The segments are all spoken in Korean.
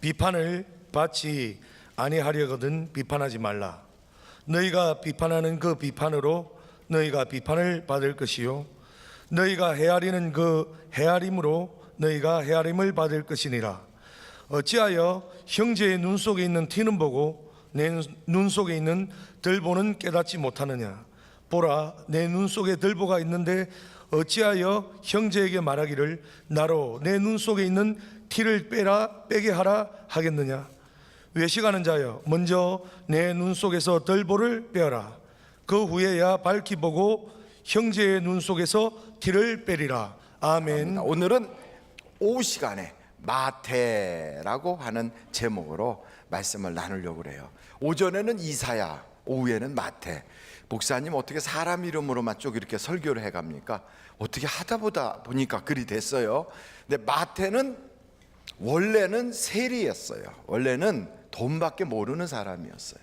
비판을 받지 아니하려거든 비판하지 말라. 너희가 비판하는 그 비판으로 너희가 비판을 받을 것이요 너희가 헤아리는 그 헤아림으로 너희가 헤아림을 받을 것이니라. 어찌하여 형제의 눈 속에 있는 티는 보고 내 눈 속에 있는 들보는 깨닫지 못하느냐. 보라, 내 눈 속에 들보가 있는데 어찌하여 형제에게 말하기를 나로 내 눈 속에 있는 티를 빼게 하라 하겠느냐. 외식하는 자여, 먼저 내 눈 속에서 들보를 빼어라. 그 후에야 밝히 보고 형제의 눈 속에서 티를 빼리라. 아멘. 오늘은 오후 시간에 마태라고 하는 제목으로 말씀을 나누려고 그래요. 오전에는 이사야, 오후에는 마태. 목사님 어떻게 사람 이름으로만 쭉 이렇게 설교를 해갑니까? 어떻게 하다 보니까 그리 됐어요. 근데 마태는 원래는 세리였어요. 원래는 돈밖에 모르는 사람이었어요.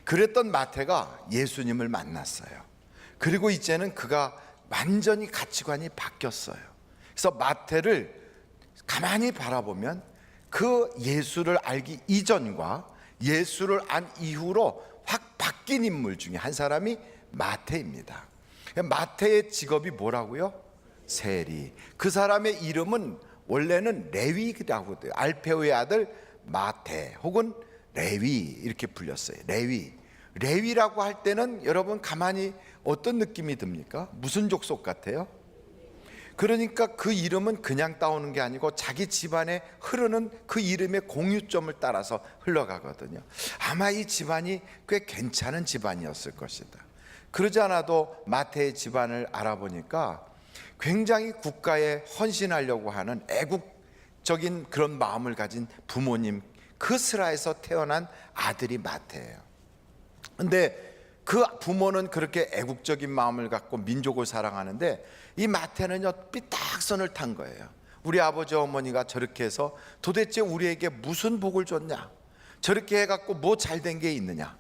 그랬던 마태가 예수님을 만났어요. 그리고 이제는 그가 완전히 가치관이 바뀌었어요. 그래서 마태를 가만히 바라보면 그 예수를 알기 이전과 예수를 안 이후로 확 바뀐 인물 중에 한 사람이 마태입니다. 마태의 직업이 뭐라고요? 세리. 그 사람의 이름은 원래는 레위라고 돼요. 알페오의 아들 마태 혹은 레위 이렇게 불렸어요. 레위라고 할 때는 여러분 가만히 어떤 느낌이 듭니까? 무슨 족속 같아요? 그러니까 그 이름은 그냥 따오는 게 아니고 자기 집안에 흐르는 그 이름의 공유점을 따라서 흘러가거든요. 아마 이 집안이 꽤 괜찮은 집안이었을 것이다. 그러지 않아도 마태의 집안을 알아보니까 굉장히 국가에 헌신하려고 하는 애국적인 그런 마음을 가진 부모님, 그 슬하에서 태어난 아들이 마태예요. 근데 그 부모는 그렇게 애국적인 마음을 갖고 민족을 사랑하는데 이 마태는요 삐딱선을 탄 거예요. 우리 아버지 어머니가 저렇게 해서 도대체 우리에게 무슨 복을 줬냐, 저렇게 해갖고 뭐 잘된 게 있느냐,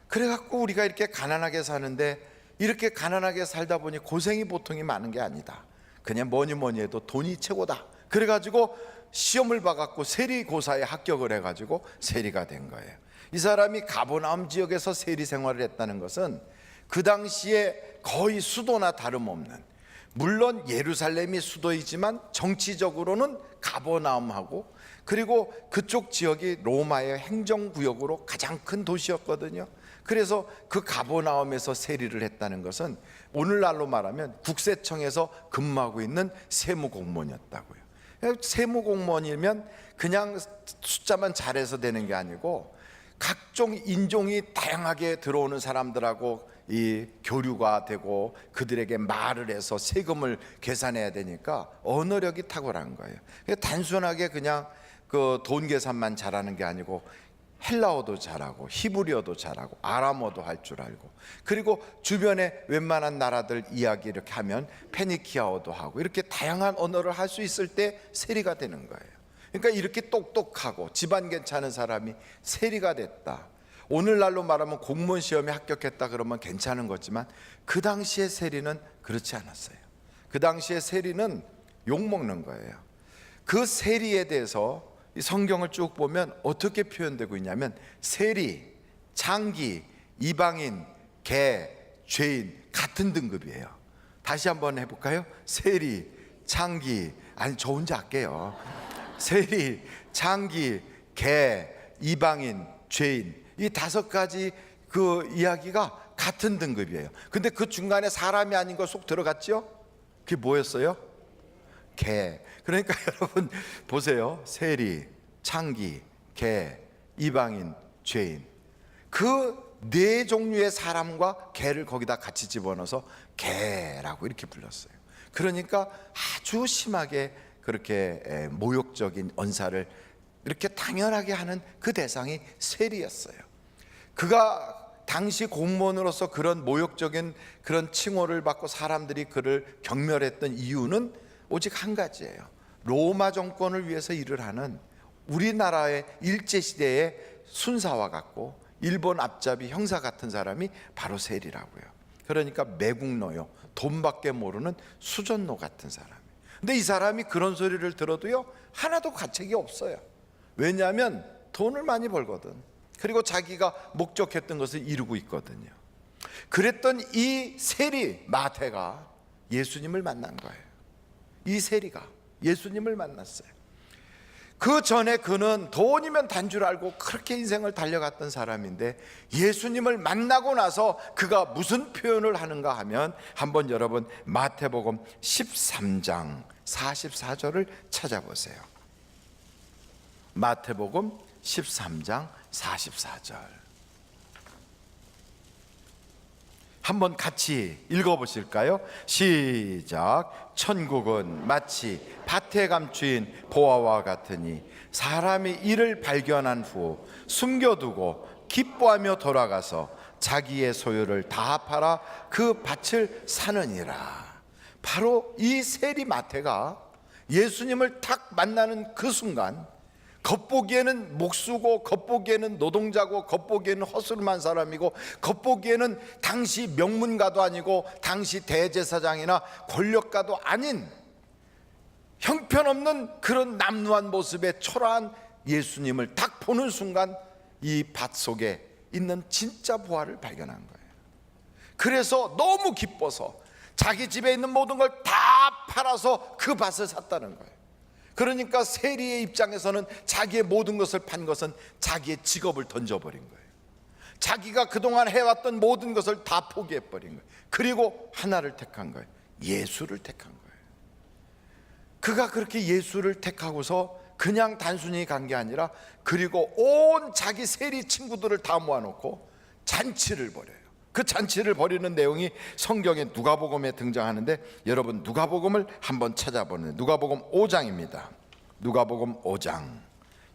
그래갖고 우리가 이렇게 가난하게 사는데 이렇게 가난하게 살다 보니 고생이 보통이 많은 게 아니다. 그냥 뭐니 해도 돈이 최고다. 그래가지고 시험을 봐갖고 세리고사에 합격을 해가지고 세리가 된 거예요. 이 사람이 가버나움 지역에서 세리 생활을 했다는 것은 그 당시에 거의 수도나 다름없는, 물론 예루살렘이 수도이지만 정치적으로는 가버나움하고 그리고 그쪽 지역이 로마의 행정구역으로 가장 큰 도시였거든요. 그래서 그 가버나움에서 세리를 했다는 것은 오늘날로 말하면 국세청에서 근무하고 있는 세무공무원이었다고요. 세무공무원이면 그냥 숫자만 잘해서 되는 게 아니고 각종 인종이 다양하게 들어오는 사람들하고 이 교류가 되고 그들에게 말을 해서 세금을 계산해야 되니까 언어력이 탁월한 거예요. 단순하게 그냥 그 돈 계산만 잘하는 게 아니고 헬라어도 잘하고 히브리어도 잘하고 아람어도 할 줄 알고 그리고 주변에 웬만한 나라들 이야기 이렇게 하면 페니키아어도 하고 이렇게 다양한 언어를 할 수 있을 때 세리가 되는 거예요. 그러니까 이렇게 똑똑하고 집안 괜찮은 사람이 세리가 됐다. 오늘날로 말하면 공무원 시험에 합격했다 그러면 괜찮은 거지만 그 당시의 세리는 그렇지 않았어요. 그 당시의 세리는 욕먹는 거예요. 그 세리에 대해서 이 성경을 쭉 보면 어떻게 표현되고 있냐면 세리, 창기, 이방인, 개, 죄인 같은 등급이에요. 다시 한번 해볼까요? 세리, 창기, 아니 저 혼자 할게요. 세리, 창기, 개, 이방인, 죄인, 이 5가지 그 이야기가 같은 등급이에요. 근데 그 중간에 사람이 아닌 거 쏙 들어갔죠? 그게 뭐였어요? 개. 그러니까 여러분 보세요. 세리, 창기, 개, 이방인, 죄인, 그 4종류의 사람과 개를 거기다 같이 집어넣어서 개라고 이렇게 불렀어요. 그러니까 아주 심하게 그렇게 모욕적인 언사를 이렇게 당연하게 하는 그 대상이 세리였어요. 그가 당시 공무원으로서 그런 모욕적인 그런 칭호를 받고 사람들이 그를 경멸했던 이유는 오직 한 가지예요. 로마 정권을 위해서 일을 하는 우리나라의 일제시대의 순사와 같고 일본 앞잡이 형사 같은 사람이 바로 세리라고요. 그러니까 매국노요, 돈밖에 모르는 수전노 같은 사람. 근데 이 사람이 그런 소리를 들어도요 하나도 가책이 없어요. 왜냐하면 돈을 많이 벌거든. 그리고 자기가 목적했던 것을 이루고 있거든요. 그랬던 이 세리 마태가 예수님을 만난 거예요. 이 세리가 예수님을 만났어요. 그 전에 그는 돈이면 단 줄 알고 그렇게 인생을 달려갔던 사람인데, 예수님을 만나고 나서 그가 무슨 표현을 하는가 하면, 한번 여러분 마태복음 13장 44절을 찾아보세요. 마태복음 13장 44절 한번 같이 읽어보실까요? 시작. 천국은 마치 밭에 감추인 보화와 같으니 사람이 이를 발견한 후 숨겨두고 기뻐하며 돌아가서 자기의 소유를 다 팔아 그 밭을 사느니라. 바로 이 세리 마태가 예수님을 탁 만나는 그 순간, 겉보기에는 목수고, 겉보기에는 노동자고, 겉보기에는 허술한 사람이고, 겉보기에는 당시 명문가도 아니고 당시 대제사장이나 권력가도 아닌 형편없는 그런 남루한 모습의 초라한 예수님을 딱 보는 순간 이 밭 속에 있는 진짜 보화를 발견한 거예요. 그래서 너무 기뻐서 자기 집에 있는 모든 걸 다 팔아서 그 밭을 샀다는 거예요. 그러니까 세리의 입장에서는 자기의 모든 것을 판 것은 자기의 직업을 던져버린 거예요. 자기가 그동안 해왔던 모든 것을 다 포기해버린 거예요. 그리고 하나를 택한 거예요. 예수를 택한 거예요. 그가 그렇게 예수를 택하고서 그냥 단순히 간 게 아니라, 그리고 온 자기 세리 친구들을 다 모아놓고 잔치를 벌여요. 그 잔치를 벌이는 내용이 성경의 누가복음에 등장하는데, 여러분 누가복음을 한번 찾아보는, 누가복음 5장입니다. 누가복음 5장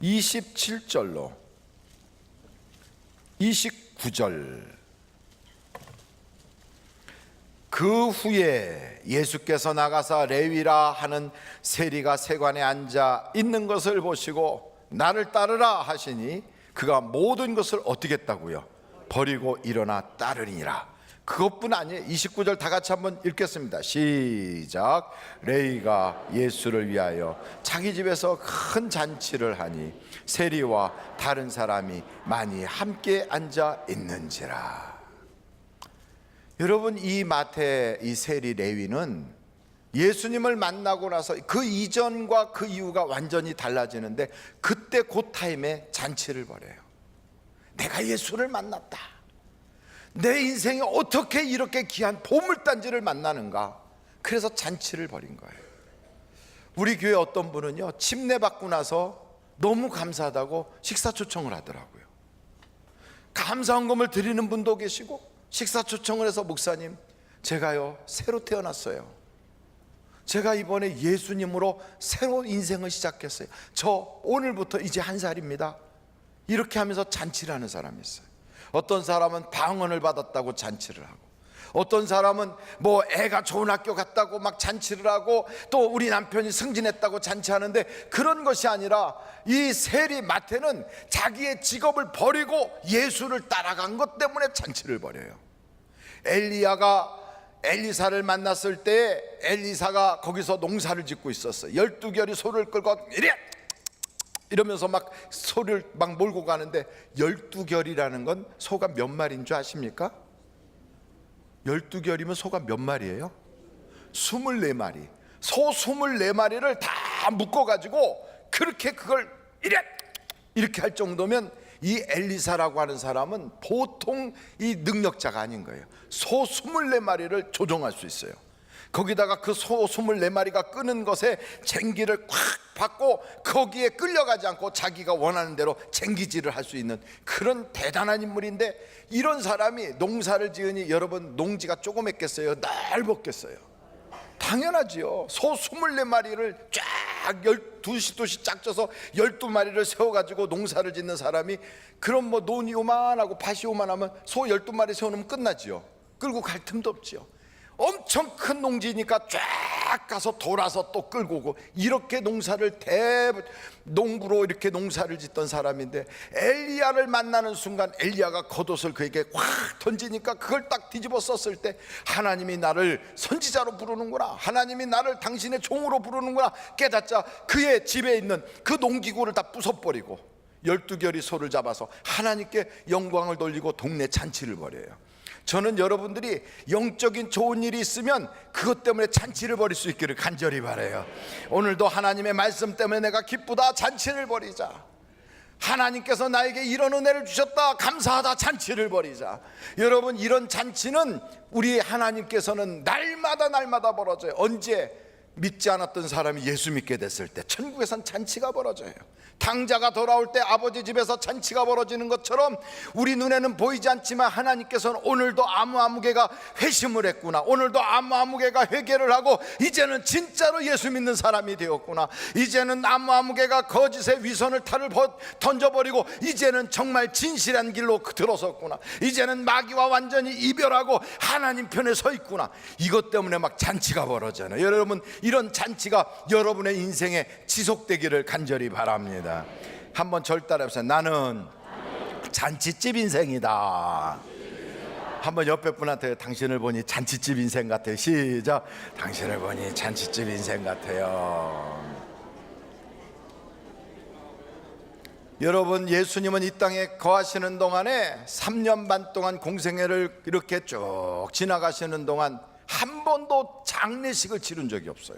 27절로 29절. 그 후에 예수께서 나가사 레위라 하는 세리가 세관에 앉아 있는 것을 보시고 나를 따르라 하시니 그가 모든 것을 어떻게 했다고요? 버리고 일어나 따르니라. 그것뿐 아니에요. 29절 다 같이 한번 읽겠습니다. 시작. 레위가 예수를 위하여 자기 집에서 큰 잔치를 하니 세리와 다른 사람이 많이 함께 앉아 있는지라. 여러분, 이 마태, 이 세리 레위는 예수님을 만나고 나서 그 이전과 그 이후가 완전히 달라지는데, 그때 그 타임에 잔치를 벌여요. 내가 예수를 만났다. 내 인생에 어떻게 이렇게 귀한 보물단지를 만나는가. 그래서 잔치를 벌인 거예요. 우리 교회 어떤 분은요, 침례 받고 나서 너무 감사하다고 식사 초청을 하더라고요. 감사헌금을 드리는 분도 계시고, 식사 초청을 해서 목사님, 제가요 새로 태어났어요. 제가 이번에 예수님으로 새로운 인생을 시작했어요. 저 오늘부터 이제 1살입니다. 이렇게 하면서 잔치를 하는 사람이 있어요. 어떤 사람은 방언을 받았다고 잔치를 하고, 어떤 사람은 뭐 애가 좋은 학교 갔다고 막 잔치를 하고, 또 우리 남편이 승진했다고 잔치하는데, 그런 것이 아니라 이 세리 마태는 자기의 직업을 버리고 예수를 따라간 것 때문에 잔치를 벌여요. 엘리야가 엘리사를 만났을 때 엘리사가 거기서 농사를 짓고 있었어요. 12결이 소를 끌고 이러면서 막 소를 막 몰고 가는데, 12결이라는 건 소가 몇 마리인 줄 아십니까? 12결이면 소가 몇 마리예요? 24마리. 소 24마리를 다 묶어가지고 그렇게 그걸 이렇게 할 정도면, 이 엘리사라고 하는 사람은 보통 이 능력자가 아닌 거예요. 소 24마리를 조종할 수 있어요. 거기다가 그 소 24마리가 끄는 것에 쟁기를 콱 받고 거기에 끌려가지 않고 자기가 원하는 대로 쟁기질을 할 수 있는 그런 대단한 인물인데, 이런 사람이 농사를 지으니 여러분 농지가 조그맸겠어요? 넓었겠어요? 당연하지요. 소 24마리를 쫙 12씩 짝져서 12마리를 세워가지고 농사를 짓는 사람이, 그럼 뭐 논이 요만하고 밭이 요만하면 소 12마리 세워놓으면 끝나지요. 끌고 갈 틈도 없지요. 엄청 큰 농지니까 쫙 가서 돌아서 또 끌고 오고, 이렇게 농사를 농부로 이렇게 농사를 짓던 사람인데, 엘리야를 만나는 순간 엘리야가 겉옷을 그에게 확 던지니까 그걸 딱 뒤집어 썼을 때, 하나님이 나를 선지자로 부르는구나, 하나님이 나를 당신의 종으로 부르는구나 깨닫자 그의 집에 있는 그 농기구를 다 부숴버리고 12결의 소를 잡아서 하나님께 영광을 돌리고 동네 잔치를 벌여요. 저는 여러분들이 영적인 좋은 일이 있으면 그것 때문에 잔치를 벌일 수 있기를 간절히 바라요. 오늘도 하나님의 말씀 때문에 내가 기쁘다, 잔치를 벌이자. 하나님께서 나에게 이런 은혜를 주셨다, 감사하다, 잔치를 벌이자. 여러분, 이런 잔치는 우리 하나님께서는 날마다 벌어져요. 언제? 믿지 않았던 사람이 예수 믿게 됐을 때 천국에선 잔치가 벌어져요. 당자가 돌아올 때 아버지 집에서 잔치가 벌어지는 것처럼 우리 눈에는 보이지 않지만 하나님께서는 오늘도 아무개가 회심을 했구나, 오늘도 아무개가 회개를 하고 이제는 진짜로 예수 믿는 사람이 되었구나, 이제는 아무개가 거짓의 위선을 탈을 던져버리고 이제는 정말 진실한 길로 들어섰구나, 이제는 마귀와 완전히 이별하고 하나님 편에 서 있구나. 이것 때문에 막 잔치가 벌어져요. 여러분, 이런 잔치가 여러분의 인생에 지속되기를 간절히 바랍니다. 한번 절 따라해보세요. 나는 잔치집 인생이다. 한번 옆에 분한테 당신을 보니 잔치집 인생 같아요. 시작. 당신을 보니 잔치집 인생 같아요. 여러분, 예수님은 이 땅에 거하시는 동안에 3년 반 동안 공생애를 이렇게 쭉 지나가시는 동안 한 번도 장례식을 치른 적이 없어요.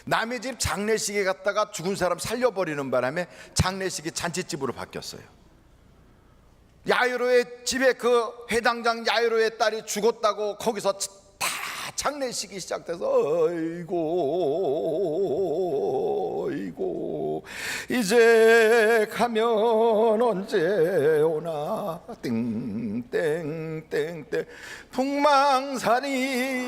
남의 집 장례식에 갔다가 죽은 사람 살려버리는 바람에 장례식이 잔치집으로 바뀌었어요. 야이로의 집에 그 회당장 야이로의 딸이 죽었다고 거기서 다 장례식이 시작돼서 어이고 이제 가면 언제 오나 땡땡땡땡 풍망산이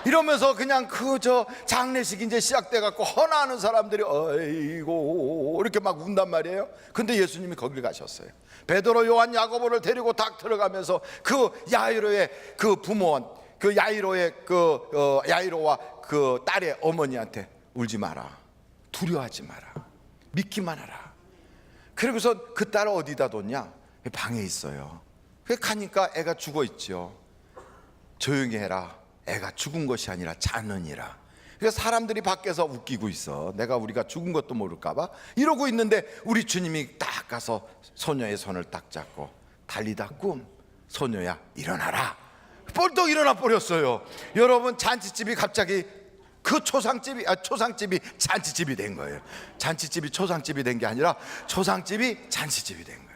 이러면서 그냥 그저 장례식이 이제 시작돼 갖고 헌화하는 사람들이 어이고 이렇게 막 운단 말이에요. 근데 예수님이 거길 가셨어요. 베드로, 요한, 야고보를 데리고 딱 들어가면서 그 야이로의 그 부모원, 그 야이로의 야이로와 그 딸의 어머니한테 울지 마라, 두려워하지 마라, 믿기만 하라. 그리고서 그 딸을 어디다 뒀냐? 방에 있어요. 그 가니까 애가 죽어 있죠. 조용히 해라, 애가 죽은 것이 아니라 자느니라. 그래서 사람들이 밖에서 웃기고 있어. 우리가 죽은 것도 모를까봐 이러고 있는데 우리 주님이 딱 가서 소녀의 손을 딱 잡고 달리다 꿈, 소녀야 일어나라. 벌떡 일어나 버렸어요. 여러분, 잔치집이 갑자기 그 초상집이 잔치집이 된 거예요. 잔치집이 초상집이 된 게 아니라 초상집이 잔치집이 된 거예요.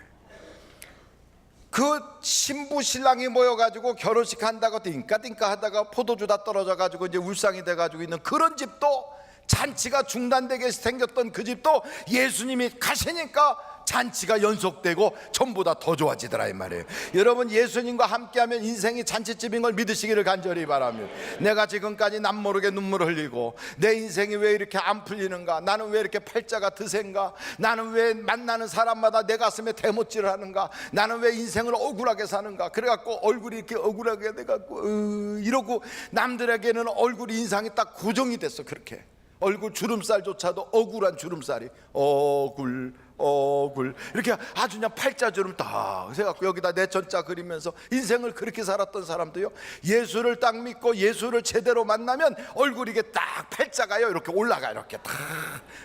그 신부 신랑이 모여가지고 결혼식 한다고 띵까띵까 하다가 포도주 다 떨어져가지고 이제 울상이 돼가지고 있는 그런 집도, 잔치가 중단되게 생겼던 그 집도 예수님이 가시니까 잔치가 연속되고 전부 다 더 좋아지더라 이 말이에요. 여러분, 예수님과 함께하면 인생이 잔치집인 걸 믿으시기를 간절히 바랍니다. 내가 지금까지 남모르게 눈물을 흘리고 내 인생이 왜 이렇게 안 풀리는가, 나는 왜 이렇게 팔자가 드센가, 나는 왜 만나는 사람마다 내 가슴에 대못질을 하는가, 나는 왜 인생을 억울하게 사는가, 그래갖고 얼굴이 이렇게 억울하게 돼갖고 이러고 남들에게는 얼굴 인상이 딱 고정이 됐어. 그렇게 얼굴 주름살조차도 억울한 주름살이 억울 이렇게 아주 그냥 팔자주름 딱 해갖고 여기다 내 전자 그리면서 인생을 그렇게 살았던 사람도요, 예수를 딱 믿고 예수를 제대로 만나면 얼굴이 이게 딱 팔자가요 이렇게 올라가, 이렇게 딱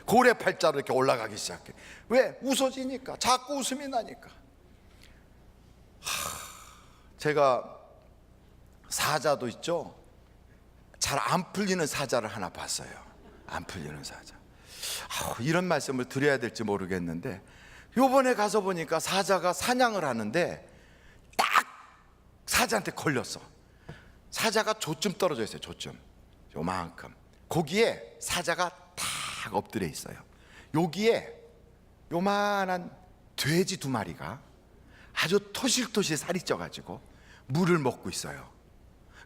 고래 팔자로 이렇게 올라가기 시작해. 왜? 웃어지니까, 자꾸 웃음이 나니까. 제가 사자도 있죠. 잘 안 풀리는 사자를 하나 봤어요. 안 풀리는 사자. 이런 말씀을 드려야 될지 모르겠는데, 요번에 가서 보니까 사자가 사냥을 하는데 딱 사자한테 걸렸어. 사자가 조쯤 떨어져 있어요. 조쯤 요만큼. 거기에 사자가 탁 엎드려 있어요. 여기에 요만한 돼지 2마리가 아주 토실토실 살이 쪄가지고 물을 먹고 있어요.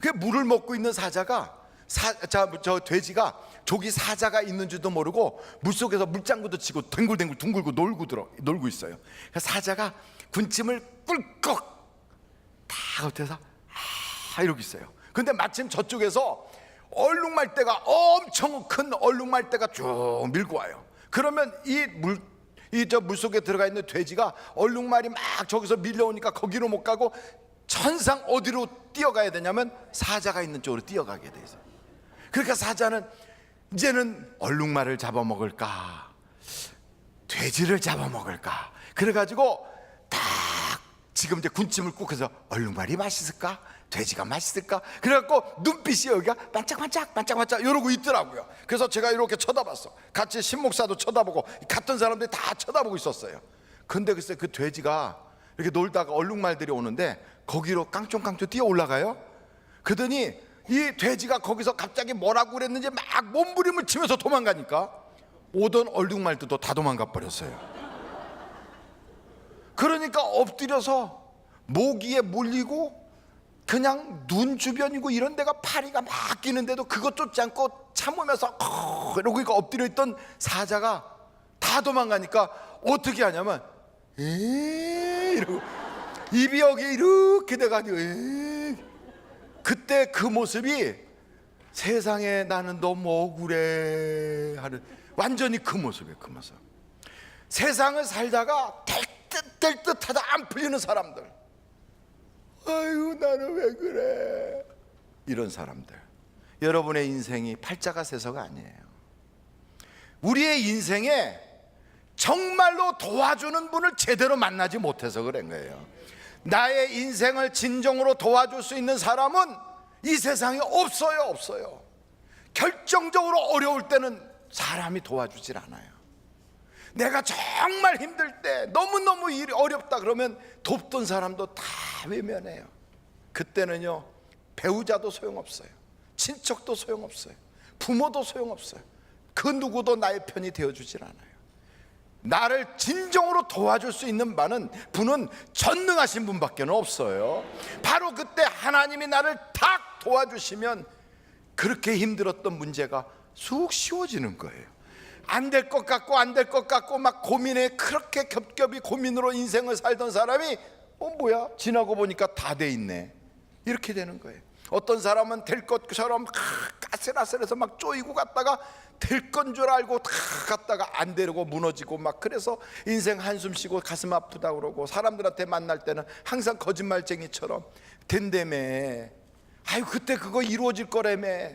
그 물을 먹고 있는 사자가 저 돼지가 저기 사자가 있는 줄도 모르고 물속에서 물장구도 치고 댕굴댕굴 둥글고 놀고 있어요. 사자가 군침을 꿀꺽 다 엎드려서 이러고 있어요. 근데 마침 저쪽에서 얼룩말대가 엄청 큰 얼룩말대가 쭉 밀고 와요. 그러면 이 물속에 들어가 있는 돼지가 얼룩말이 막 저기서 밀려오니까 거기로 못 가고 천상 어디로 뛰어가야 되냐면 사자가 있는 쪽으로 뛰어가게 돼 있어요. 그러니까 사자는 이제는 얼룩말을 잡아먹을까 돼지를 잡아먹을까 그래가지고 딱 지금 이제 군침을 꾹 해서 얼룩말이 맛있을까 돼지가 맛있을까 그래갖고 눈빛이 여기가 반짝반짝 이러고 있더라고요. 그래서 제가 이렇게 쳐다봤어. 같이 신목사도 쳐다보고 갔던 사람들이 다 쳐다보고 있었어요. 근데 글쎄 그 돼지가 이렇게 놀다가 얼룩말들이 오는데 거기로 깡총깡총 뛰어 올라가요. 그러더니 이 돼지가 거기서 갑자기 뭐라고 그랬는지 막 몸부림을 치면서 도망가니까 오던 얼룩말들도 다 도망가 버렸어요. 그러니까 엎드려서 모기에 물리고 그냥 눈 주변이고 이런 데가 파리가 막 끼는데도 그것 쫓지 않고 참으면서 이러고 엎드려 있던 사자가 다 도망가니까 어떻게 하냐면 이러고 입이 여기 이렇게 돼가지고 그때 그 모습이 세상에 나는 너무 억울해 하는 완전히 그 모습이에요. 그 모습. 세상을 살다가 될 듯하다 안 풀리는 사람들, 아유 나는 왜 그래 이런 사람들. 여러분의 인생이 팔자가 세서가 아니에요. 우리의 인생에 정말로 도와주는 분을 제대로 만나지 못해서 그런 거예요. 나의 인생을 진정으로 도와줄 수 있는 사람은 이 세상에 없어요. 결정적으로 어려울 때는 사람이 도와주질 않아요. 내가 정말 힘들 때 너무너무 일이 어렵다 그러면 돕던 사람도 다 외면해요. 그때는요 배우자도 소용없어요. 친척도 소용없어요. 부모도 소용없어요. 그 누구도 나의 편이 되어주질 않아요. 나를 진정으로 도와줄 수 있는 분은 전능하신 분밖에 없어요. 바로 그때 하나님이 나를 탁 도와주시면 그렇게 힘들었던 문제가 쑥 쉬워지는 거예요. 안 될 것 같고 막 고민에 그렇게 겹겹이 고민으로 인생을 살던 사람이 뭐야 지나고 보니까 다 돼 있네 이렇게 되는 거예요. 어떤 사람은 될 것처럼 까슬아슬해서 막 쪼이고 갔다가 될 건 줄 알고 다 갔다가 안 되고 무너지고 막 그래서 인생 한숨 쉬고 가슴 아프다 그러고 사람들한테 만날 때는 항상 거짓말쟁이처럼 된다며 아유 그때 그거 이루어질 거라며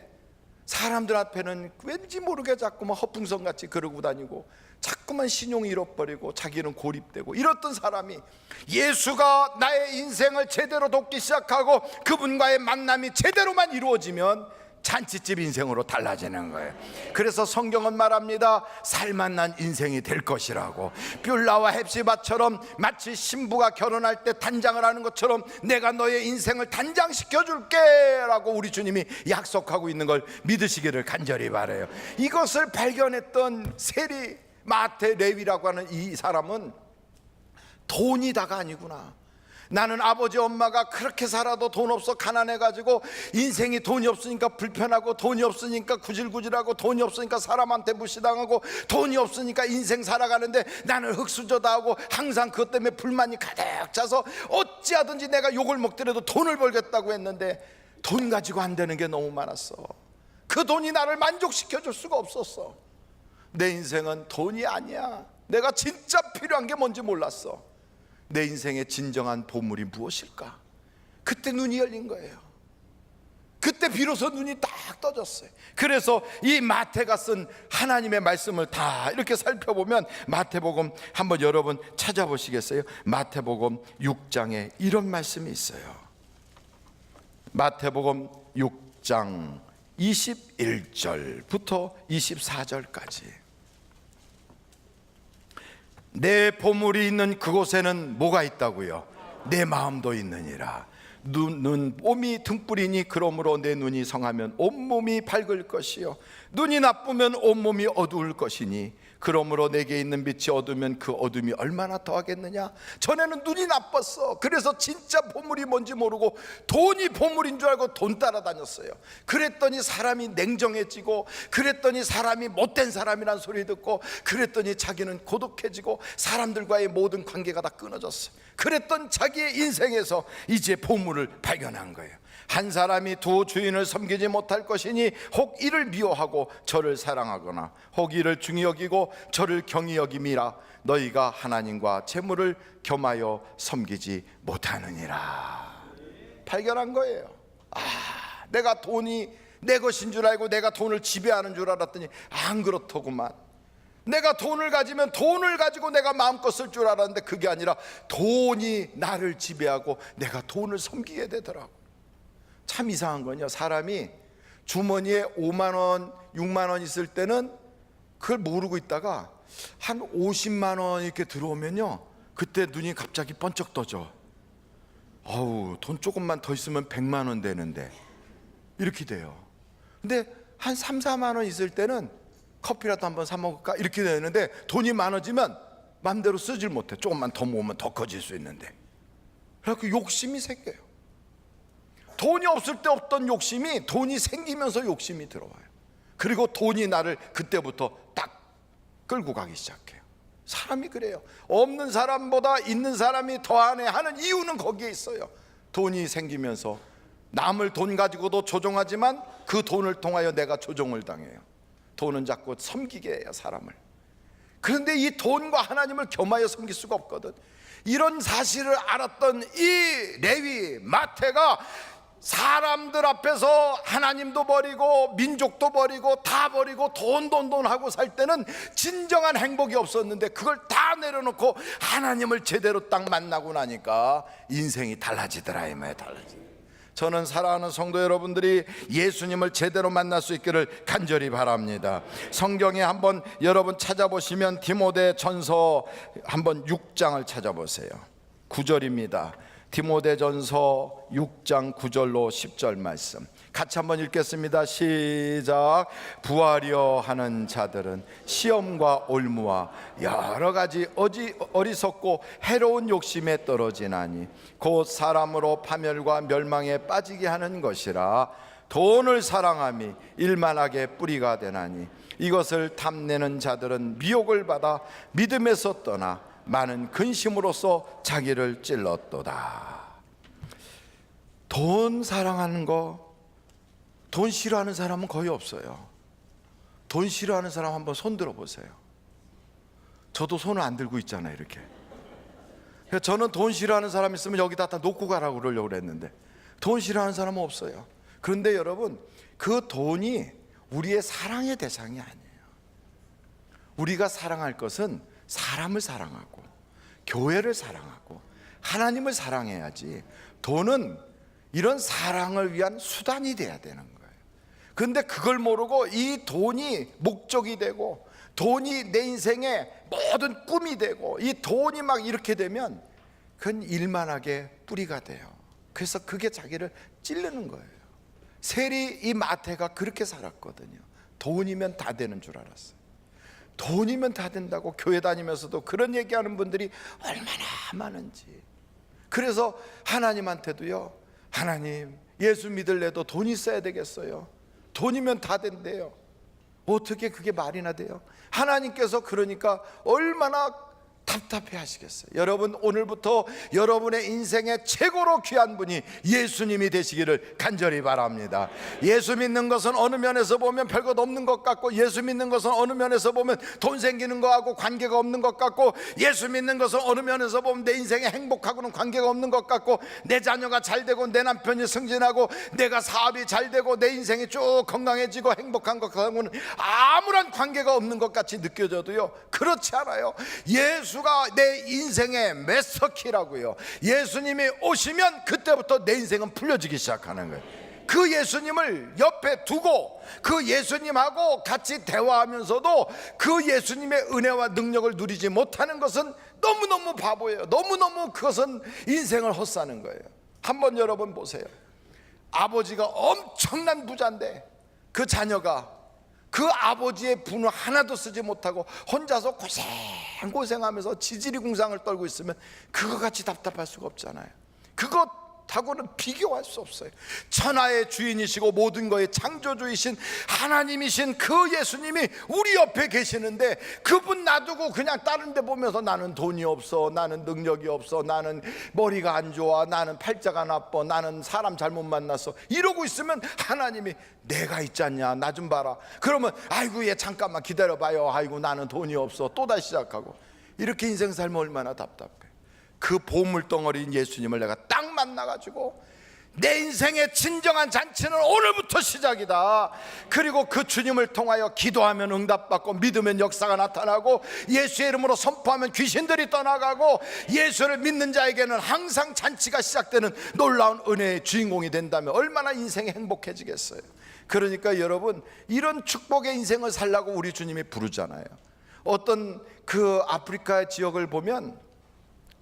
사람들 앞에는 왠지 모르게 자꾸만 허풍성같이 그러고 다니고 자꾸만 신용 잃어버리고 자기는 고립되고 이랬던 사람이 예수가 나의 인생을 제대로 돕기 시작하고 그분과의 만남이 제대로만 이루어지면 잔치집 인생으로 달라지는 거예요. 그래서 성경은 말합니다. 살만난 인생이 될 것이라고. 뷸라와 헵시바처럼 마치 신부가 결혼할 때 단장을 하는 것처럼 내가 너의 인생을 단장시켜 줄게 라고 우리 주님이 약속하고 있는 걸 믿으시기를 간절히 바라요. 이것을 발견했던 세리 마태 레위라고 하는 이 사람은 돈이 다가 아니구나. 나는 아버지 엄마가 그렇게 살아도 돈 없어 가난해가지고 인생이 돈이 없으니까 불편하고 돈이 없으니까 구질구질하고 돈이 없으니까 사람한테 무시당하고 돈이 없으니까 인생 살아가는데 나는 흙수저다하고 항상 그것 때문에 불만이 가득 차서 어찌하든지 내가 욕을 먹더라도 돈을 벌겠다고 했는데 돈 가지고 안 되는 게 너무 많았어. 그 돈이 나를 만족시켜 줄 수가 없었어. 내 인생은 돈이 아니야. 내가 진짜 필요한 게 뭔지 몰랐어. 내 인생의 진정한 보물이 무엇일까? 그때 눈이 열린 거예요. 그때 비로소 눈이 딱 떠졌어요. 그래서 이 마태가 쓴 하나님의 말씀을 다 이렇게 살펴보면 마태복음 한번 여러분 찾아보시겠어요? 마태복음 6장에 이런 말씀이 있어요. 마태복음 6장 21절부터 24절까지. 내 보물이 있는 그곳에는 뭐가 있다고요? 내 마음도 있느니라. 눈은 몸이 등불이니 그러므로 내 눈이 성하면 온몸이 밝을 것이요 눈이 나쁘면 온몸이 어두울 것이니 그러므로 내게 있는 빛이 어두우면 그 어둠이 얼마나 더하겠느냐. 전에는 눈이 나빴어. 그래서 진짜 보물이 뭔지 모르고 돈이 보물인 줄 알고 돈 따라다녔어요. 그랬더니 사람이 냉정해지고, 그랬더니 사람이 못된 사람이란 소리 듣고, 그랬더니 자기는 고독해지고 사람들과의 모든 관계가 다 끊어졌어요. 그랬던 자기의 인생에서 이제 보물을 발견한 거예요. 한 사람이 두 주인을 섬기지 못할 것이니 혹 이를 미워하고 저를 사랑하거나 혹 이를 중히 여기고 저를 경히 여김이라. 너희가 하나님과 재물을 겸하여 섬기지 못하느니라. 발견한 거예요. 내가 돈이 내 것인 줄 알고 내가 돈을 지배하는 줄 알았더니 안 그렇더구만. 내가 돈을 가지면 돈을 가지고 내가 마음껏 쓸 줄 알았는데 그게 아니라 돈이 나를 지배하고 내가 돈을 섬기게 되더라고. 참 이상한 건요, 사람이 주머니에 5만 원, 6만 원 있을 때는 그걸 모르고 있다가 한 50만 원 이렇게 들어오면요, 그때 눈이 갑자기 번쩍 떠져. 돈 조금만 더 있으면 100만 원 되는데, 이렇게 돼요. 근데 한 3, 4만 원 있을 때는 커피라도 한번 사 먹을까 이렇게 되는데, 돈이 많아지면 마음대로 쓰질 못해. 조금만 더 모으면 더 커질 수 있는데. 그래서 욕심이 생겨요. 돈이 없을 때 없던 욕심이 돈이 생기면서 욕심이 들어와요. 그리고 돈이 나를 그때부터 딱 끌고 가기 시작해요. 사람이 그래요. 없는 사람보다 있는 사람이 더하네 하는 이유는 거기에 있어요. 돈이 생기면서 남을 돈 가지고도 조종하지만 그 돈을 통하여 내가 조종을 당해요. 돈은 자꾸 섬기게 해요, 사람을. 그런데 이 돈과 하나님을 겸하여 섬길 수가 없거든. 이런 사실을 알았던 이 레위 마태가 사람들 앞에서 하나님도 버리고 민족도 버리고 다 버리고 돈 하고 살 때는 진정한 행복이 없었는데, 그걸 다 내려놓고 하나님을 제대로 딱 만나고 나니까 인생이 달라지더라, 이 말이에요. 달라지더라. 저는 사랑하는 성도 여러분들이 예수님을 제대로 만날 수 있기를 간절히 바랍니다. 성경에 한번 여러분 찾아보시면 디모데전서 한번 6장을 찾아보세요. 9절입니다. 디모데전서 6장 9절로 10절 말씀 같이 한번 읽겠습니다. 시작. 부하려 하는 자들은 시험과 올무와 여러 가지 어리석고 해로운 욕심에 떨어지나니 곧 사람으로 파멸과 멸망에 빠지게 하는 것이라. 돈을 사랑함이 일만하게 뿌리가 되나니 이것을 탐내는 자들은 미혹을 받아 믿음에서 떠나 많은 근심으로써 자기를 찔렀도다. 돈 사랑하는 거, 돈 싫어하는 사람은 거의 없어요. 돈 싫어하는 사람 한번 손 들어 보세요. 저도 손을 안 들고 있잖아요, 이렇게. 저는 돈 싫어하는 사람 있으면 여기다 다 놓고 가라고 그러려고 그랬는데 돈 싫어하는 사람은 없어요. 그런데 여러분, 그 돈이 우리의 사랑의 대상이 아니에요. 우리가 사랑할 것은 사람을 사랑하고 교회를 사랑하고 하나님을 사랑해야지, 돈은 이런 사랑을 위한 수단이 돼야 되는 거예요. 그런데 그걸 모르고 이 돈이 목적이 되고 돈이 내 인생의 모든 꿈이 되고 이 돈이 막 이렇게 되면 그건 일만하게 뿌리가 돼요. 그래서 그게 자기를 찌르는 거예요. 세리 이 마태가 그렇게 살았거든요. 돈이면 다 되는 줄 알았어요. 돈이면 다 된다고 교회 다니면서도 그런 얘기하는 분들이 얼마나 많은지. 그래서 하나님한테도요, 하나님 예수 믿을래도 돈 있어야 되겠어요. 돈이면 다 된대요. 어떻게 그게 말이나 돼요? 하나님께서 그러니까 얼마나 답답해 하시겠어요. 여러분, 오늘부터 여러분의 인생의 최고로 귀한 분이 예수님이 되시기를 간절히 바랍니다. 예수 믿는 것은 어느 면에서 보면 별것 없는 것 같고, 예수 믿는 것은 어느 면에서 보면 돈 생기는 거하고 관계가 없는 것 같고, 예수 믿는 것은 어느 면에서 보면 내 인생의 행복하고는 관계가 없는 것 같고, 내 자녀가 잘 되고 내 남편이 승진하고 내가 사업이 잘 되고 내 인생이 쭉 건강해지고 행복한 것하고는 아무런 관계가 없는 것 같이 느껴져도요, 그렇지 않아요. 예수가 내 인생의 매스터키라고요. 예수님이 오시면 그때부터 내 인생은 풀려지기 시작하는 거예요. 그 예수님을 옆에 두고 그 예수님하고 같이 대화하면서도 그 예수님의 은혜와 능력을 누리지 못하는 것은 너무너무 바보예요. 너무너무 그것은 인생을 헛사는 거예요. 한번 여러분 보세요. 아버지가 엄청난 부자인데 그 자녀가 그 아버지의 분을 하나도 쓰지 못하고 혼자서 고생하면서 지지리궁상을 떨고 있으면 그거 같이 답답할 수가 없잖아요. 그것하고는 비교할 수 없어요. 천하의 주인이시고 모든 것의 창조주이신 하나님이신 그 예수님이 우리 옆에 계시는데 그분 놔두고 그냥 다른 데 보면서 나는 돈이 없어, 나는 능력이 없어, 나는 머리가 안 좋아, 나는 팔자가 나빠, 나는 사람 잘못 만났어 이러고 있으면 하나님이 내가 있지 않냐, 나 좀 봐라. 그러면 아이고 얘 잠깐만 기다려봐요, 아이고 나는 돈이 없어, 또다시 시작하고. 이렇게 인생 살면 얼마나 답답해. 그 보물덩어리인 예수님을 내가 딱 만나가지고 내 인생의 진정한 잔치는 오늘부터 시작이다. 그리고 그 주님을 통하여 기도하면 응답받고 믿으면 역사가 나타나고 예수의 이름으로 선포하면 귀신들이 떠나가고 예수를 믿는 자에게는 항상 잔치가 시작되는 놀라운 은혜의 주인공이 된다면 얼마나 인생이 행복해지겠어요. 그러니까 여러분, 이런 축복의 인생을 살라고 우리 주님이 부르잖아요. 어떤 그 아프리카 지역을 보면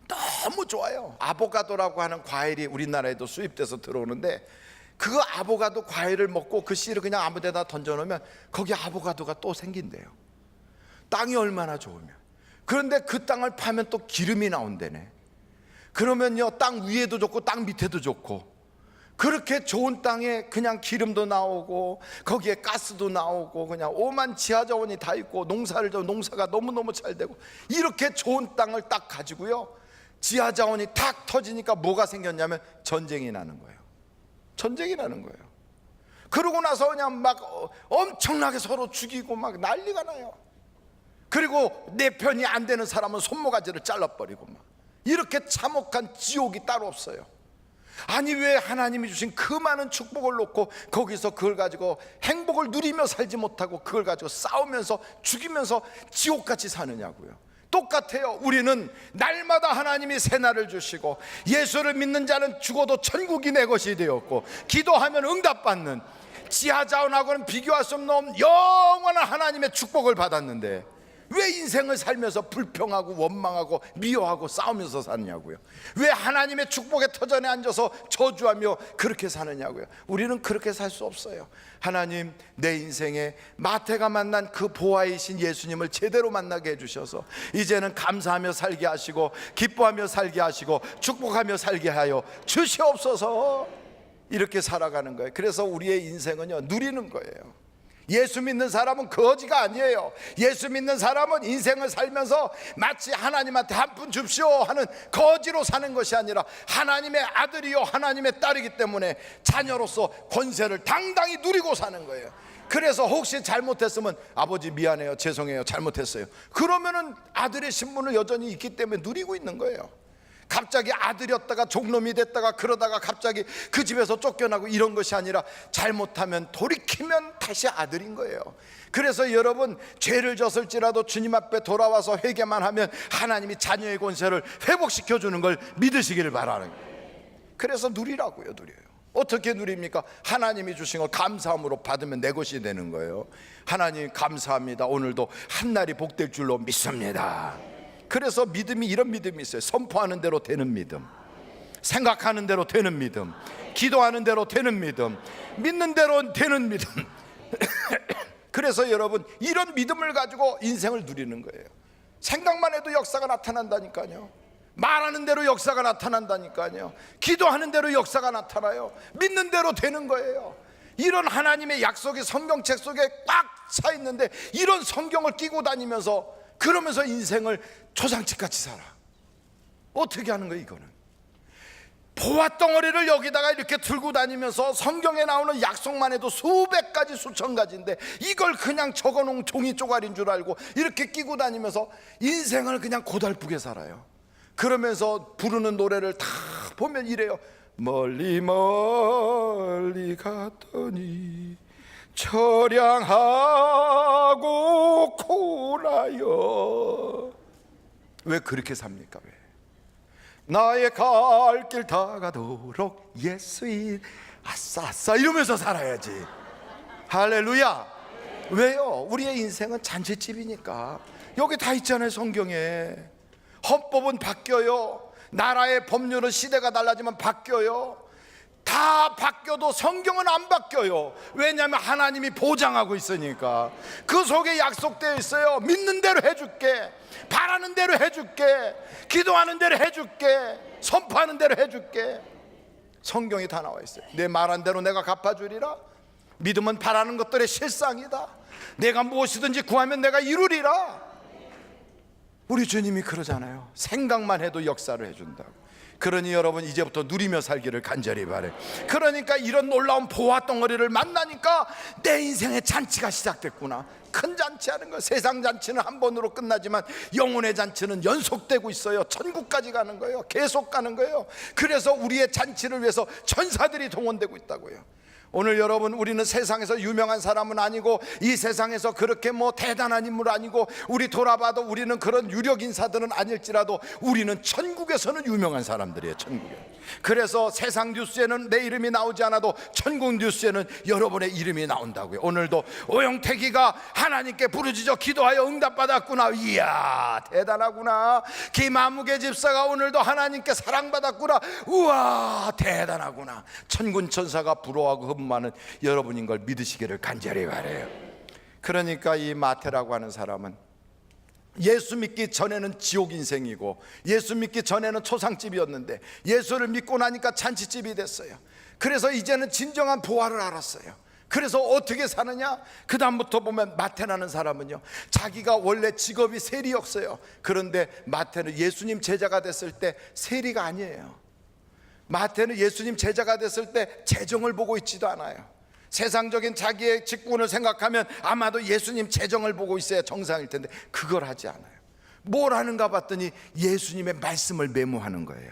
너무 좋아요. 아보가도라고 하는 과일이 우리나라에도 수입돼서 들어오는데 그 아보가도 과일을 먹고 그 씨를 그냥 아무 데나 던져놓으면 거기 아보가도가 또 생긴대요. 땅이 얼마나 좋으면. 그런데 그 땅을 파면 또 기름이 나온대네. 그러면요, 땅 위에도 좋고 땅 밑에도 좋고, 그렇게 좋은 땅에 그냥 기름도 나오고 거기에 가스도 나오고 그냥 오만 지하자원이 다 있고 농사가 너무너무 잘 되고, 이렇게 좋은 땅을 딱 가지고요 지하자원이 탁 터지니까 뭐가 생겼냐면 전쟁이 나는 거예요. 전쟁이 나는 거예요. 그러고 나서 그냥 막 엄청나게 서로 죽이고 막 난리가 나요. 그리고 내 편이 안 되는 사람은 손모가지를 잘라버리고 막, 이렇게 참혹한 지옥이 따로 없어요. 아니 왜 하나님이 주신 그 많은 축복을 놓고 거기서 그걸 가지고 행복을 누리며 살지 못하고 그걸 가지고 싸우면서 죽이면서 지옥같이 사느냐고요. 똑같아요. 우리는 날마다 하나님이 새날을 주시고 예수를 믿는 자는 죽어도 천국이 내 것이 되었고 기도하면 응답받는, 지하자원하고는 비교할 수 없는 영원한 하나님의 축복을 받았는데 왜 인생을 살면서 불평하고 원망하고 미워하고 싸우면서 사느냐고요. 왜 하나님의 축복의 터전에 앉아서 저주하며 그렇게 사느냐고요. 우리는 그렇게 살 수 없어요. 하나님, 내 인생에 마태가 만난 그 보아이신 예수님을 제대로 만나게 해주셔서 이제는 감사하며 살게 하시고 기뻐하며 살게 하시고 축복하며 살게 하여 주시옵소서. 이렇게 살아가는 거예요. 그래서 우리의 인생은요, 누리는 거예요. 예수 믿는 사람은 거지가 아니에요. 예수 믿는 사람은 인생을 살면서 마치 하나님한테 한 푼 줍시오 하는 거지로 사는 것이 아니라 하나님의 아들이요 하나님의 딸이기 때문에 자녀로서 권세를 당당히 누리고 사는 거예요. 그래서 혹시 잘못했으면 아버지 미안해요, 죄송해요, 잘못했어요. 그러면은 아들의 신분을 여전히 있기 때문에 누리고 있는 거예요. 갑자기 아들이었다가 종놈이 됐다가 그러다가 갑자기 그 집에서 쫓겨나고 이런 것이 아니라 잘못하면 돌이키면 다시 아들인 거예요. 그래서 여러분, 죄를 졌을지라도 주님 앞에 돌아와서 회개만 하면 하나님이 자녀의 권세를 회복시켜 주는 걸 믿으시기를 바라는 거예요. 그래서 누리라고요. 누려요. 어떻게 누립니까? 하나님이 주신 걸 감사함으로 받으면 내 것이 되는 거예요. 하나님 감사합니다, 오늘도 한날이 복될 줄로 믿습니다. 그래서 믿음이 이런 믿음이 있어요. 선포하는 대로 되는 믿음, 생각하는 대로 되는 믿음, 기도하는 대로 되는 믿음, 믿는 대로 되는 믿음. 그래서 여러분, 이런 믿음을 가지고 인생을 누리는 거예요. 생각만 해도 역사가 나타난다니까요. 말하는 대로 역사가 나타난다니까요. 기도하는 대로 역사가 나타나요. 믿는 대로 되는 거예요. 이런 하나님의 약속이 성경책 속에 꽉 차 있는데 이런 성경을 끼고 다니면서 그러면서 인생을 초상집같이 살아. 어떻게 하는 거예요? 이거는 보화덩어리를 여기다가 이렇게 들고 다니면서 성경에 나오는 약속만 해도 수백 가지 수천 가지인데 이걸 그냥 적어놓은 종이 쪼가리인 줄 알고 이렇게 끼고 다니면서 인생을 그냥 고달프게 살아요. 그러면서 부르는 노래를 다 보면 이래요. 멀리 멀리 갔더니 처량하고 고라여. 왜 그렇게 삽니까? 왜? 나의 갈 길 다가도록 예수인 아싸 이러면서 살아야지. 할렐루야. 왜요? 우리의 인생은 잔치집이니까. 여기 다 있잖아요, 성경에. 헌법은 바뀌어요. 나라의 법률은 시대가 달라지면 바뀌어요. 다 바뀌어도 성경은 안 바뀌어요. 왜냐하면 하나님이 보장하고 있으니까. 그 속에 약속되어 있어요. 믿는 대로 해줄게, 바라는 대로 해줄게, 기도하는 대로 해줄게, 선포하는 대로 해줄게. 성경이 다 나와 있어요. 내 말한 대로 내가 갚아주리라. 믿음은 바라는 것들의 실상이다. 내가 무엇이든지 구하면 내가 이루리라. 우리 주님이 그러잖아요. 생각만 해도 역사를 해준다고. 그러니 여러분, 이제부터 누리며 살기를 간절히 바래요. 그러니까 이런 놀라운 보화 덩어리를 만나니까 내 인생의 잔치가 시작됐구나. 큰 잔치하는 거. 세상 잔치는 한 번으로 끝나지만 영혼의 잔치는 연속되고 있어요. 천국까지 가는 거예요. 계속 가는 거예요. 그래서 우리의 잔치를 위해서 천사들이 동원되고 있다고요. 오늘 여러분, 우리는 세상에서 유명한 사람은 아니고, 이 세상에서 그렇게 대단한 인물 아니고, 우리 돌아봐도 우리는 그런 유력 인사들은 아닐지라도 우리는 천국에서는 유명한 사람들이에요. 천국에. 그래서 세상 뉴스에는 내 이름이 나오지 않아도 천국 뉴스에는 여러분의 이름이 나온다고요. 오늘도 오영택이가 하나님께 부르짖어 기도하여 응답받았구나. 이야, 대단하구나. 김아무개 집사가 오늘도 하나님께 사랑받았구나. 우와, 대단하구나. 천군 천사가 부러워하고 흠많은 여러분인 걸 믿으시기를 간절히 바라요. 그러니까 이 마태라고 하는 사람은 예수 믿기 전에는 지옥 인생이고, 예수 믿기 전에는 초상집이었는데 예수를 믿고 나니까 잔치집이 됐어요. 그래서 이제는 진정한 보화를 알았어요. 그래서 어떻게 사느냐? 그 다음부터 보면 마태라는 사람은요, 자기가 원래 직업이 세리였어요. 그런데 마태는 예수님 제자가 됐을 때 세리가 아니에요. 마태는 예수님 제자가 됐을 때 재정을 보고 있지도 않아요. 세상적인 자기의 직분을 생각하면 아마도 예수님 재정을 보고 있어야 정상일 텐데 그걸 하지 않아요. 뭘 하는가 봤더니 예수님의 말씀을 메모하는 거예요.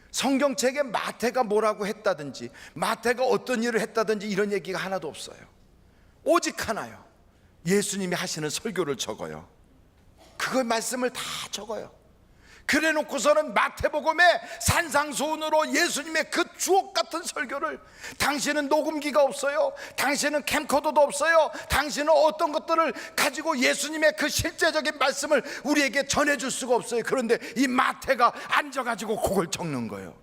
성경책에 마태가 뭐라고 했다든지, 마태가 어떤 일을 했다든지 이런 얘기가 하나도 없어요. 오직 하나요. 예수님이 하시는 설교를 적어요. 그걸 말씀을 다 적어요. 그래 놓고서는 마태복음에 산상수훈으로 예수님의 그 주옥 같은 설교를, 당신은 녹음기가 없어요, 당신은 캠코더도 없어요, 당신은 어떤 것들을 가지고 예수님의 그 실제적인 말씀을 우리에게 전해줄 수가 없어요. 그런데 이 마태가 앉아가지고 그걸 적는 거예요.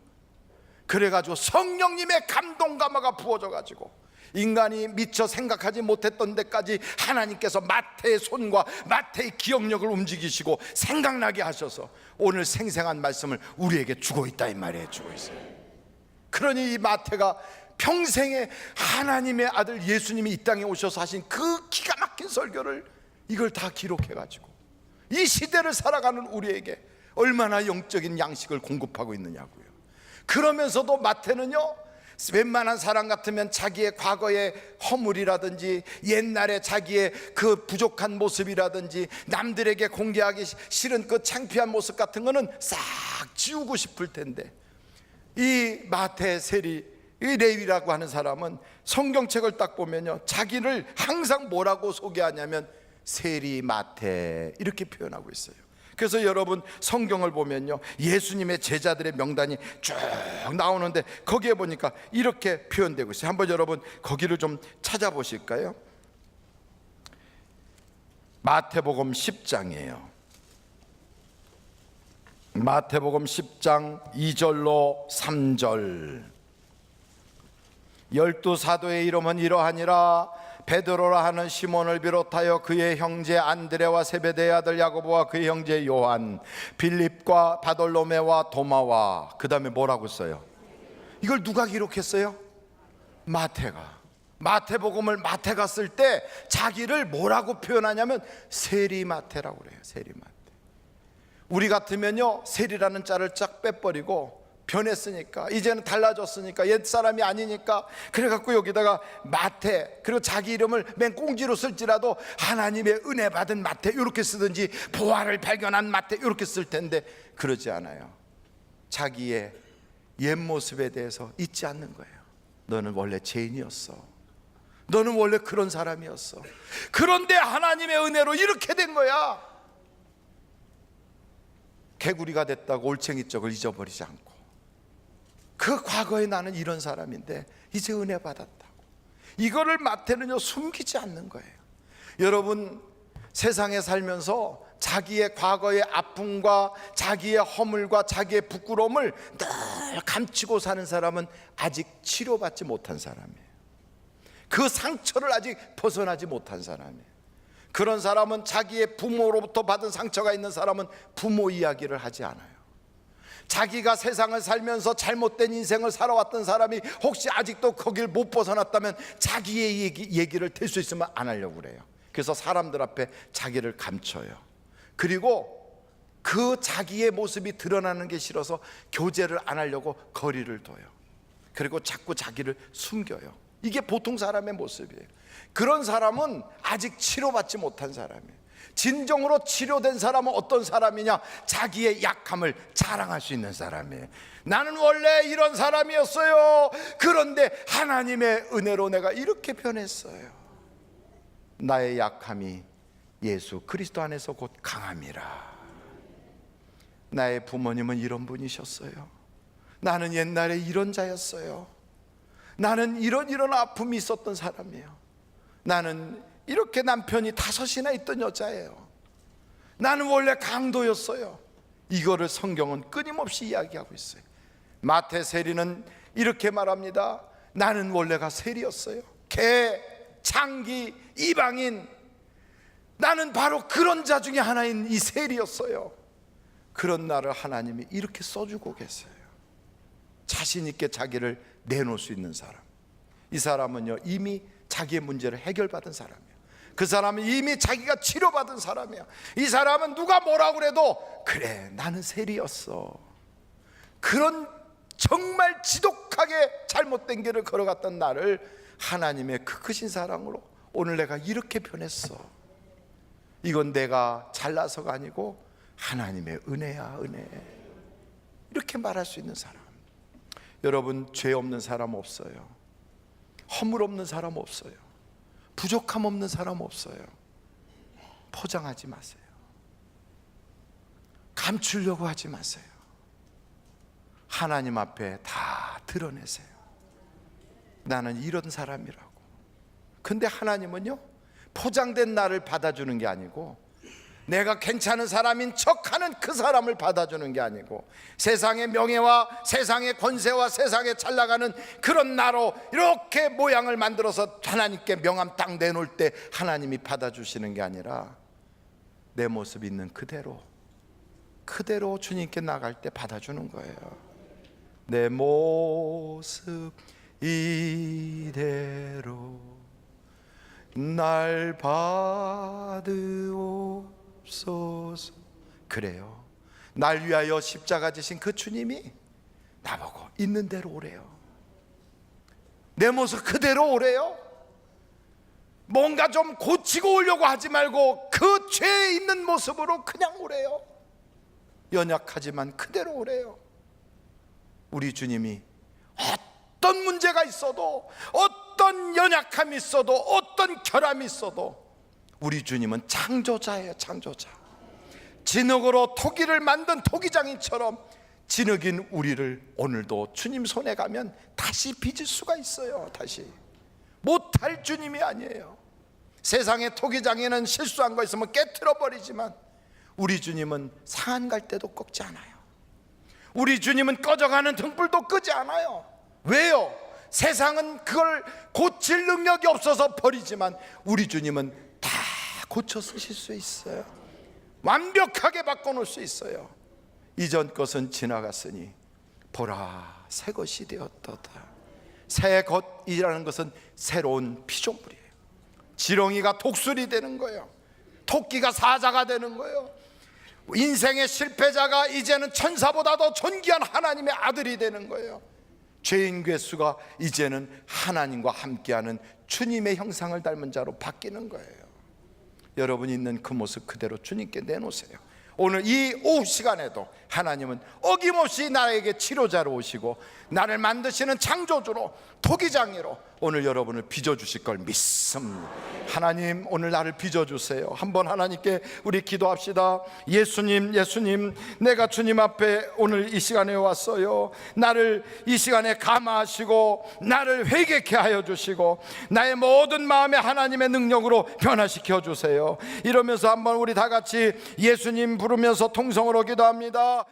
그래가지고 성령님의 감동 감화가 부어져가지고 인간이 미처 생각하지 못했던 데까지 하나님께서 마태의 손과 마태의 기억력을 움직이시고 생각나게 하셔서 오늘 생생한 말씀을 우리에게 주고 있다, 이 말이에요. 주고 있어요. 그러니 이 마태가 평생에 하나님의 아들 예수님이 이 땅에 오셔서 하신 그 기가 막힌 설교를 이걸 다 기록해가지고 이 시대를 살아가는 우리에게 얼마나 영적인 양식을 공급하고 있느냐고요. 그러면서도 마태는요, 웬만한 사람 같으면 자기의 과거의 허물이라든지 옛날에 자기의 그 부족한 모습이라든지 남들에게 공개하기 싫은 그 창피한 모습 같은 거는 싹 지우고 싶을 텐데, 이 마태 세리, 이 레위라고 하는 사람은 성경책을 딱 보면요, 자기를 항상 뭐라고 소개하냐면 세리 마태 이렇게 표현하고 있어요. 그래서 여러분, 성경을 보면요, 예수님의 제자들의 명단이 쭉 나오는데 거기에 보니까 이렇게 표현되고 있어요. 한번 여러분 거기를 좀 찾아보실까요? 마태복음 10장이에요. 마태복음 10장 2절로 3절. 12사도의 이름은 이러하니라. 베드로라 하는 시몬을 비롯하여 그의 형제 안드레와 세베대의 아들 야고보와 그의 형제 요한, 빌립과 바돌로메와 도마와, 그 다음에 뭐라고 써요? 이걸 누가 기록했어요? 마태가. 마태복음을 마태가 쓸 때 자기를 뭐라고 표현하냐면 세리마태라고 그래요. 세리마태. 우리 같으면요, 세리라는 자를 쫙 빼버리고 변했으니까, 이제는 달라졌으니까, 옛사람이 아니니까, 그래갖고 여기다가 마태, 그리고 자기 이름을 맨 꽁지로 쓸지라도 하나님의 은혜 받은 마태 이렇게 쓰든지, 보화를 발견한 마태 이렇게 쓸 텐데 그러지 않아요. 자기의 옛 모습에 대해서 잊지 않는 거예요. 너는 원래 죄인이었어. 너는 원래 그런 사람이었어. 그런데 하나님의 은혜로 이렇게 된 거야. 개구리가 됐다고 올챙이 쪽을 잊어버리지 않고, 그 과거에 나는 이런 사람인데 이제 은혜 받았다고, 이거를 마태는요 숨기지 않는 거예요. 여러분, 세상에 살면서 자기의 과거의 아픔과 자기의 허물과 자기의 부끄러움을 늘 감추고 사는 사람은 아직 치료받지 못한 사람이에요. 그 상처를 아직 벗어나지 못한 사람이에요. 그런 사람은, 자기의 부모로부터 받은 상처가 있는 사람은 부모 이야기를 하지 않아요. 자기가 세상을 살면서 잘못된 인생을 살아왔던 사람이 혹시 아직도 거길 못 벗어났다면 자기의 얘기를 될 수 있으면 안 하려고 그래요. 그래서 사람들 앞에 자기를 감춰요. 그리고 그 자기의 모습이 드러나는 게 싫어서 교제를 안 하려고 거리를 둬요. 그리고 자꾸 자기를 숨겨요. 이게 보통 사람의 모습이에요. 그런 사람은 아직 치료받지 못한 사람이에요. 진정으로 치료된 사람은 어떤 사람이냐? 자기의 약함을 자랑할 수 있는 사람이에요. 나는 원래 이런 사람이었어요. 그런데 하나님의 은혜로 내가 이렇게 변했어요. 나의 약함이 예수 그리스도 안에서 곧 강함이라. 나의 부모님은 이런 분이셨어요. 나는 옛날에 이런 자였어요. 나는 이런 아픔이 있었던 사람이에요. 나는 이렇게 남편이 5이나 있던 여자예요. 나는 원래 강도였어요. 이거를 성경은 끊임없이 이야기하고 있어요. 마태 세리는 이렇게 말합니다. 나는 원래가 세리였어요. 개, 창기, 이방인, 나는 바로 그런 자 중에 하나인 이 세리였어요. 그런 나를 하나님이 이렇게 써주고 계세요. 자신 있게 자기를 내놓을 수 있는 사람. 이 사람은요, 이미 자기의 문제를 해결받은 사람이에요. 그 사람은 이미 자기가 치료받은 사람이에요. 이 사람은 누가 뭐라고 그래도 그래, 나는 세리였어. 그런 정말 지독하게 잘못된 길을 걸어갔던 나를 하나님의 그 크신 사랑으로 오늘 내가 이렇게 변했어. 이건 내가 잘나서가 아니고 하나님의 은혜야, 은혜. 이렇게 말할 수 있는 사람. 여러분, 죄 없는 사람 없어요. 허물 없는 사람 없어요. 부족함 없는 사람 없어요. 포장하지 마세요. 감추려고 하지 마세요. 하나님 앞에 다 드러내세요. 나는 이런 사람이라고. 근데 하나님은요, 포장된 나를 받아주는 게 아니고, 내가 괜찮은 사람인 척하는 그 사람을 받아주는 게 아니고, 세상의 명예와 세상의 권세와 세상에 잘 나가는 그런 나로 이렇게 모양을 만들어서 하나님께 명함 딱 내놓을 때 하나님이 받아주시는 게 아니라, 내 모습 있는 그대로 주님께 나갈 때 받아주는 거예요. 내 모습 이대로 날 받으옵소서. 그래요. 날 위하여 십자가 지신 그 주님이 나보고 있는 대로 오래요. 내 모습 그대로 오래요. 뭔가 좀 고치고 오려고 하지 말고 그 죄에 있는 모습으로 그냥 오래요. 연약하지만 그대로 오래요. 우리 주님이 어떤 문제가 있어도, 어떤 연약함이 있어도, 어떤 결함이 있어도 우리 주님은 창조자예요. 창조자. 진흙으로 토기를 만든 토기장인처럼 진흙인 우리를 오늘도 주님 손에 가면 다시 빚을 수가 있어요. 다시 못할 주님이 아니에요. 세상의 토기장에는 실수한 거 있으면 깨트려 버리지만 우리 주님은 상한 갈 때도 꺾지 않아요. 우리 주님은 꺼져가는 등불도 끄지 않아요. 왜요? 세상은 그걸 고칠 능력이 없어서 버리지만 우리 주님은 다 고쳐 쓰실 수 있어요. 완벽하게 바꿔놓을 수 있어요. 이전 것은 지나갔으니 보라, 새 것이 되었도다. 새 것이라는 것은 새로운 피조물이에요. 지렁이가 독수리 되는 거예요. 토끼가 사자가 되는 거예요. 인생의 실패자가 이제는 천사보다 더 존귀한 하나님의 아들이 되는 거예요. 죄인 괴수가 이제는 하나님과 함께하는 주님의 형상을 닮은 자로 바뀌는 거예요. 여러분이 있는 그 모습 그대로 주님께 내놓으세요. 오늘 이 오후 시간에도 하나님은 어김없이 나에게 치료자로 오시고 나를 만드시는 창조주로, 토기장이로, 오늘 여러분을 빚어주실 걸 믿습니다. 하나님, 오늘 나를 빚어주세요. 한번 하나님께 우리 기도합시다. 예수님, 예수님, 내가 주님 앞에 오늘 이 시간에 왔어요. 나를 이 시간에 감화하시고 나를 회개케 하여 주시고 나의 모든 마음에 하나님의 능력으로 변화시켜 주세요. 이러면서 한번 우리 다 같이 예수님 부르면서 통성으로 기도합니다.